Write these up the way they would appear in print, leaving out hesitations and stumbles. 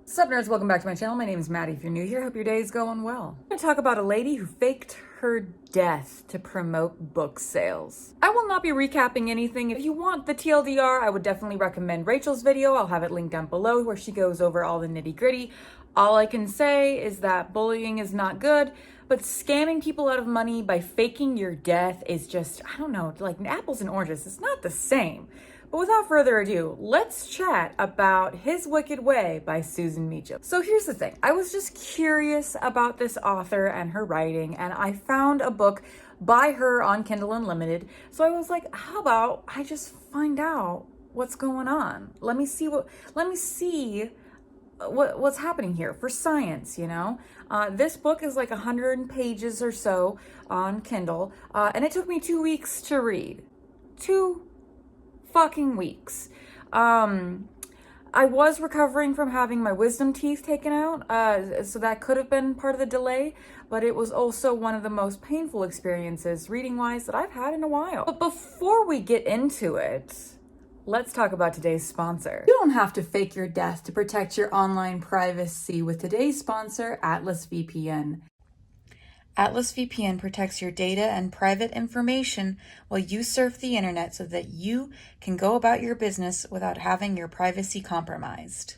Sup nerds, welcome back to my channel. My name is Maddie. If you're new here, hope your day is going well. I'm going to talk about a lady who faked her death to promote book sales. I will not be recapping anything. If you want the TLDR, I would definitely recommend Rachel's video. I'll have it linked down below where she goes over all the nitty gritty. All I can say is that bullying is not good, but scamming people out of money by faking your death is just, I don't know, like apples and oranges. It's not the same. But without further ado, let's chat about His Wicked Way by Susan Meachen. So here's the thing. I was just curious about this author and her writing, and I found a book by her on Kindle Unlimited. So I was like, how about I just find out what's going on? Let me see what's happening here for science, you know? This book is like 100 pages or so on Kindle, and it took me 2 weeks to read. 2 fucking weeks. I was recovering from having my wisdom teeth taken out, so that could have been part of the delay, but it was also one of the most painful experiences reading-wise that I've had in a while. But before we get into it, let's talk about today's sponsor. You don't have to fake your death to protect your online privacy with today's sponsor, Atlas VPN. Atlas VPN protects your data and private information while you surf the internet so that you can go about your business without having your privacy compromised.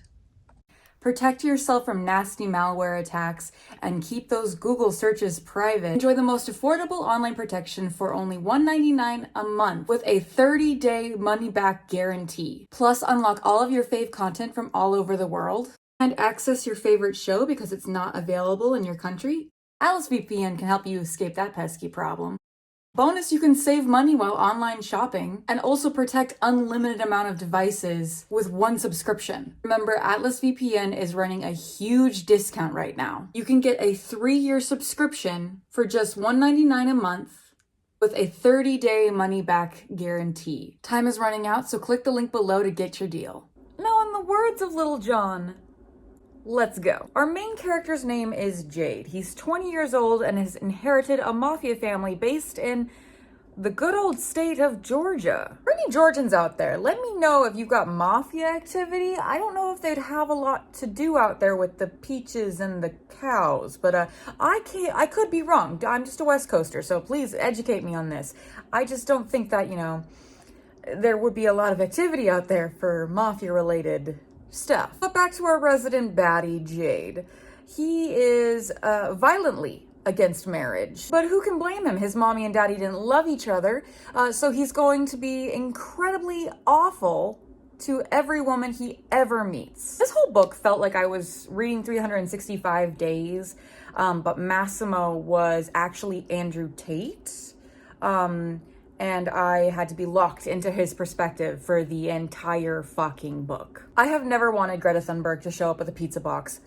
Protect yourself from nasty malware attacks and keep those Google searches private. Enjoy the most affordable online protection for only $1.99 a month with a 30-day money-back guarantee. Plus, unlock all of your fave content from all over the world and access your favorite show because it's not available in your country. Atlas VPN can help you escape that pesky problem. Bonus, you can save money while online shopping and also protect unlimited amount of devices with one subscription. Remember, Atlas VPN is running a huge discount right now. You can get a 3-year subscription for just $1.99 a month with a 30-day money-back guarantee. Time is running out, so click the link below to get your deal. Now, in the words of Little John, let's go. Our main character's name is Jade. He's 20 years old and has inherited a mafia family based in the good old state of Georgia. For any Georgians out there, let me know if you've got mafia activity. I don't know if they'd have a lot to do out there with the peaches and the cows, but I could be wrong. I'm just a West Coaster, so please educate me on this. I just don't think that, there would be a lot of activity out there for mafia-related stuff. But back to our resident baddie, Jade. He is violently against marriage. But who can blame him? His mommy and daddy didn't love each other, so he's going to be incredibly awful to every woman he ever meets. This whole book felt like I was reading 365 days, but Massimo was actually Andrew Tate. And I had to be locked into his perspective for the entire fucking book. I have never wanted Greta Thunberg to show up with a pizza box,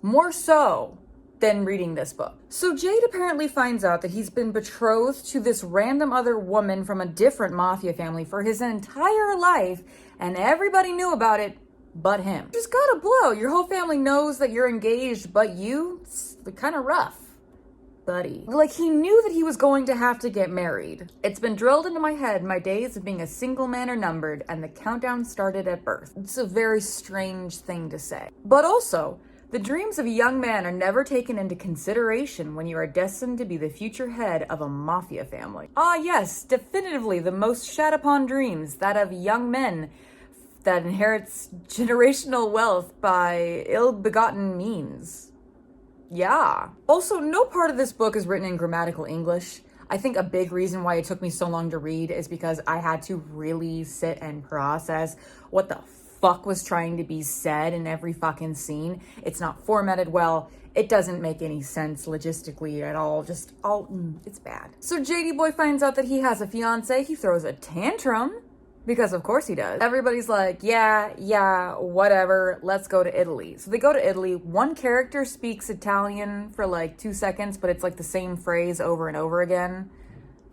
more so than reading this book. So Jade apparently finds out that he's been betrothed to this random other woman from a different mafia family for his entire life, and everybody knew about it but him. Just gotta blow. Your whole family knows that you're engaged, but you? It's kind of rough, buddy. Like, he knew that he was going to have to get married. It's been drilled into my head, my days of being a single man are numbered, and the countdown started at birth. It's a very strange thing to say. But also, the dreams of a young man are never taken into consideration when you are destined to be the future head of a mafia family. Ah yes, definitively the most shat upon dreams, that of young men that inherits generational wealth by ill-begotten means. Yeah. Also, no part of this book is written in grammatical English. I think a big reason why it took me so long to read is because I had to really sit and process what the fuck was trying to be said in every fucking scene. It's not formatted well. It doesn't make any sense logistically at all. It's bad. So JD Boy finds out that he has a fiance. He throws a tantrum. Because of course he does. Everybody's like, yeah, whatever, let's go to Italy. So they go to Italy. One character speaks Italian for like 2 seconds, but it's like the same phrase over and over again.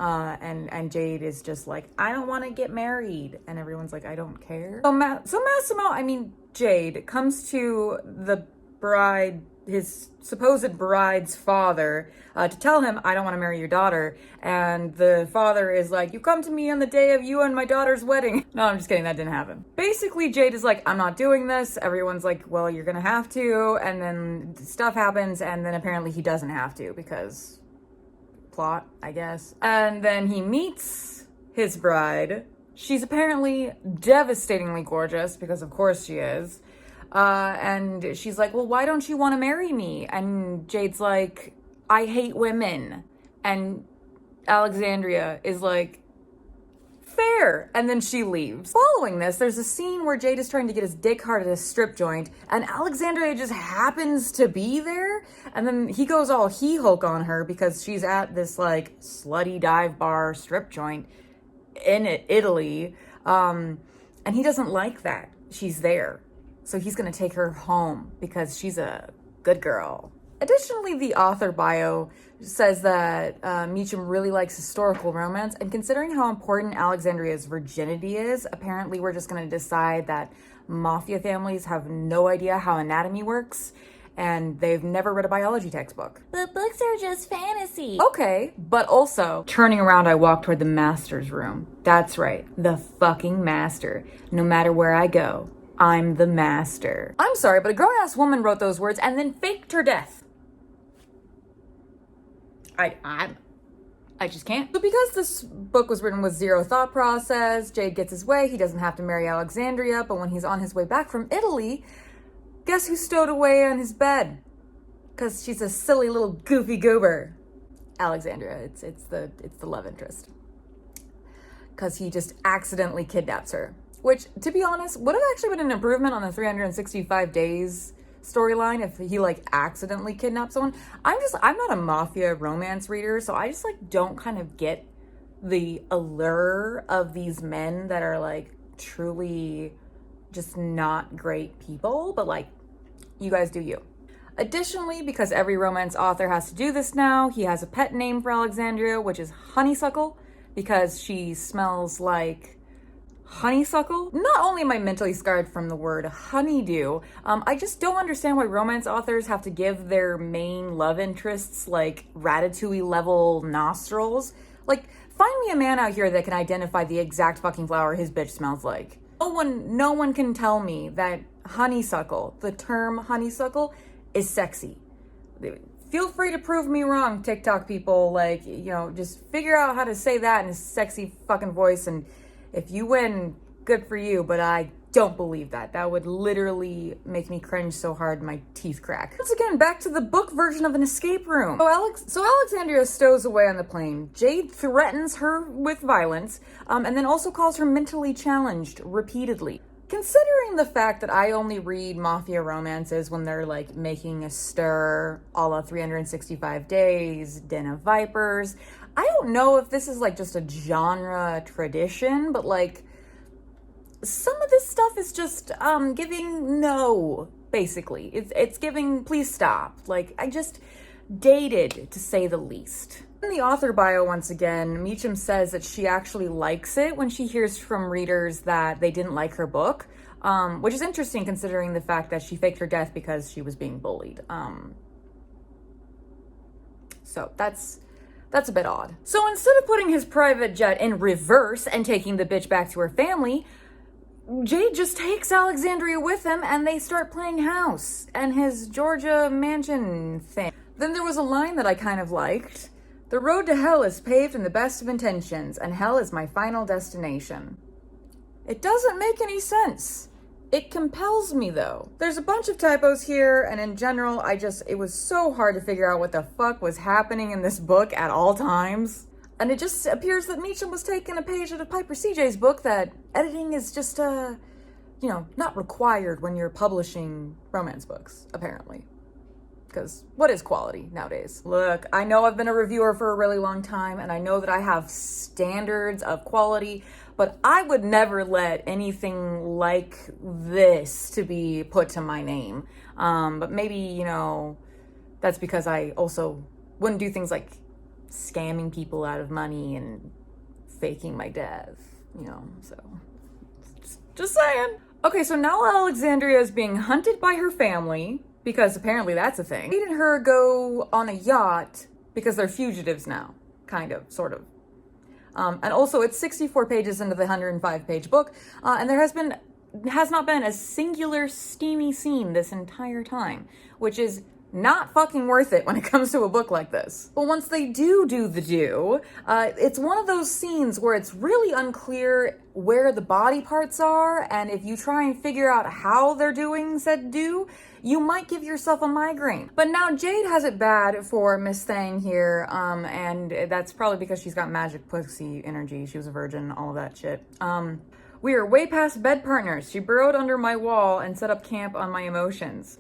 And Jade is just like, I don't want to get married. And everyone's like, I don't care. So Massimo, Jade, comes to the bride his supposed bride's father to tell him, I don't want to marry your daughter. And the father is like, you come to me on the day of you and my daughter's wedding. No, I'm just kidding. That didn't happen. Basically, Jade is like, I'm not doing this. Everyone's like, well, you're going to have to. And then stuff happens. And then apparently he doesn't have to because plot, I guess. And then he meets his bride. She's apparently devastatingly gorgeous because of course she is. And she's like, well, why don't you want to marry me? And Jade's like, I hate women. And Alexandria is like, fair. And then she leaves. Following this, there's a scene where Jade is trying to get his dick hard at a strip joint, and Alexandria just happens to be there. And then he goes all he-hulk on her because she's at this like slutty dive bar strip joint in Italy. And he doesn't like that she's there. So he's going to take her home because she's a good girl. Additionally, the author bio says that meachen really likes historical romance, and considering how important Alexandria's virginity is, apparently we're just going to decide that mafia families have no idea how anatomy works, and they've never read a biology textbook. But books are just fantasy. Okay, but also, turning around, I walk toward the master's room. That's right, the fucking master. No matter where I go, I'm the master. I'm sorry, but a grown-ass woman wrote those words and then faked her death. I just can't. So because this book was written with zero thought process, Jade gets his way. He doesn't have to marry Alexandria, but when he's on his way back from Italy, guess who's stowed away on his bed? Because she's a silly little goofy goober. Alexandria, it's the love interest. Because he just accidentally kidnaps her. Which, to be honest, would have actually been an improvement on the 365 days storyline if he like accidentally kidnapped someone. I'm not a mafia romance reader, so I just like don't kind of get the allure of these men that are like truly just not great people, but like, you guys do you. Additionally, because every romance author has to do this now, he has a pet name for Alexandria, which is Honeysuckle, because she smells like honeysuckle. Not only am I mentally scarred from the word honeydew, I just don't understand why romance authors have to give their main love interests like Ratatouille level nostrils. Like, find me a man out here that can identify the exact fucking flower his bitch smells like. No one can tell me that honeysuckle, the term honeysuckle, is sexy. Feel free to prove me wrong, TikTok people. Like, you know, just figure out how to say that in a sexy fucking voice, and if you win, good for you, but I don't believe that. That would literally make me cringe so hard my teeth crack. Once again, back to the book version of an escape room. So Alexandria stows away on the plane. Jade threatens her with violence, and then also calls her mentally challenged repeatedly. Considering the fact that I only read mafia romances when they're like making a stir, a la 365 Days, Den of Vipers, I don't know if this is like just a genre tradition, but like some of this stuff is just giving no, basically. It's giving please stop. Like, I just dated, to say the least. In the author bio, once again, meachen says that she actually likes it when she hears from readers that they didn't like her book, which is interesting considering the fact that she faked her death because she was being bullied. So that's a bit odd. So instead of putting his private jet in reverse and taking the bitch back to her family, Jade just takes Alexandria with him and they start playing house and his Georgia mansion thing. Then there was a line that I kind of liked. The road to hell is paved in the best of intentions, and hell is my final destination. It doesn't make any sense. It compels me, though. There's a bunch of typos here, and in general, it was so hard to figure out what the fuck was happening in this book at all times. And it just appears that meachen was taking a page out of Piper CJ's book that editing is just, not required when you're publishing romance books, apparently. Because what is quality nowadays? Look, I know I've been a reviewer for a really long time, and I know that I have standards of quality, but I would never let anything like this to be put to my name. But maybe, that's because I also wouldn't do things like scamming people out of money and faking my death, so just saying. Okay, so now Alexandria is being hunted by her family. because apparently that's a thing. Jade and her go on a yacht because they're fugitives now, kind of, sort of. And also, it's 64 pages into the 105-page book, and there has not been a singular steamy scene this entire time, which is not fucking worth it when it comes to a book like this. But once they do the do, it's one of those scenes where it's really unclear where the body parts are, and if you try and figure out how they're doing said do, you might give yourself a migraine. But now Jade has it bad for Miss Thang here, and that's probably because she's got magic pussy energy. She was a virgin, all of that shit. We are way past bed partners. She burrowed under my wall and set up camp on my emotions.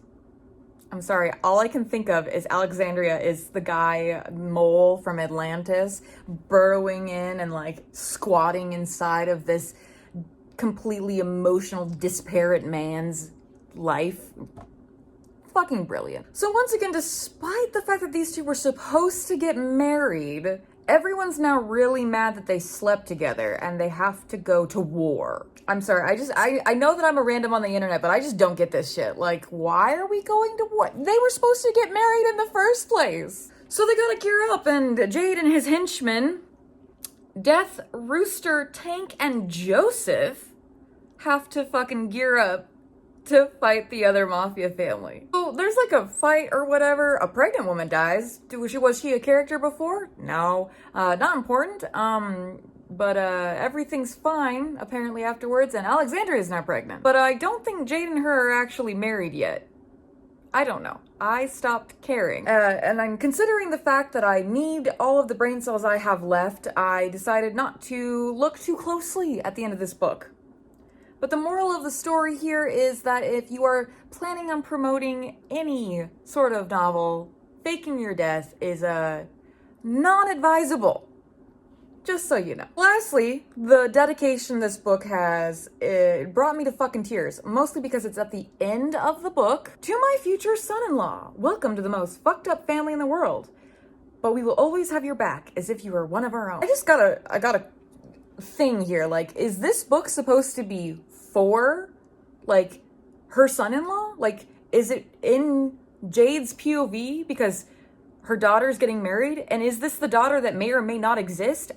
I'm sorry, all I can think of is Alexandria is the guy mole from Atlantis burrowing in and like squatting inside of this completely emotional, disparate man's life. Fucking brilliant. So once again, despite the fact that these two were supposed to get married, everyone's now really mad that they slept together and they have to go to war. I'm sorry, I know that I'm a random on the internet, but I just don't get this shit. Like, why are we going to war? They were supposed to get married in the first place. So they gotta gear up, and Jade and his henchmen, Death, Rooster, Tank, and Joseph have to fucking gear up to fight the other mafia family. So there's like a fight or whatever. A pregnant woman dies. Was she a character before? No. Not important. But everything's fine apparently afterwards, and Alexandria is not pregnant. But I don't think Jade and her are actually married yet. I don't know. I stopped caring. And I'm considering the fact that I need all of the brain cells I have left, I decided not to look too closely at the end of this book. But the moral of the story here is that if you are planning on promoting any sort of novel, faking your death is non-advisable. Just so you know. Lastly, the dedication this book has, it brought me to fucking tears. Mostly because it's at the end of the book. To my future son-in-law, welcome to the most fucked up family in the world. But we will always have your back as if you were one of our own. I got a thing here. Like, is this book supposed to be for, like, her son-in-law? Like, is it in Jade's POV because her daughter's getting married? And is this the daughter that may or may not exist?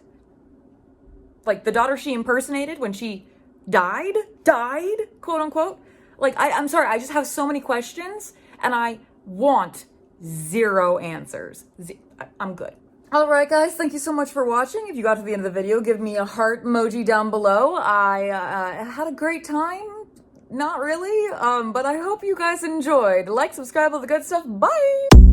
Like, the daughter she impersonated when she died, quote unquote? Like, I'm sorry, I just have so many questions, and I want zero answers. I'm good. All right, guys, thank you so much for watching. If you got to the end of the video, give me a heart emoji down below. I had a great time. Not really, but I hope you guys enjoyed. Like, subscribe, all the good stuff. Bye!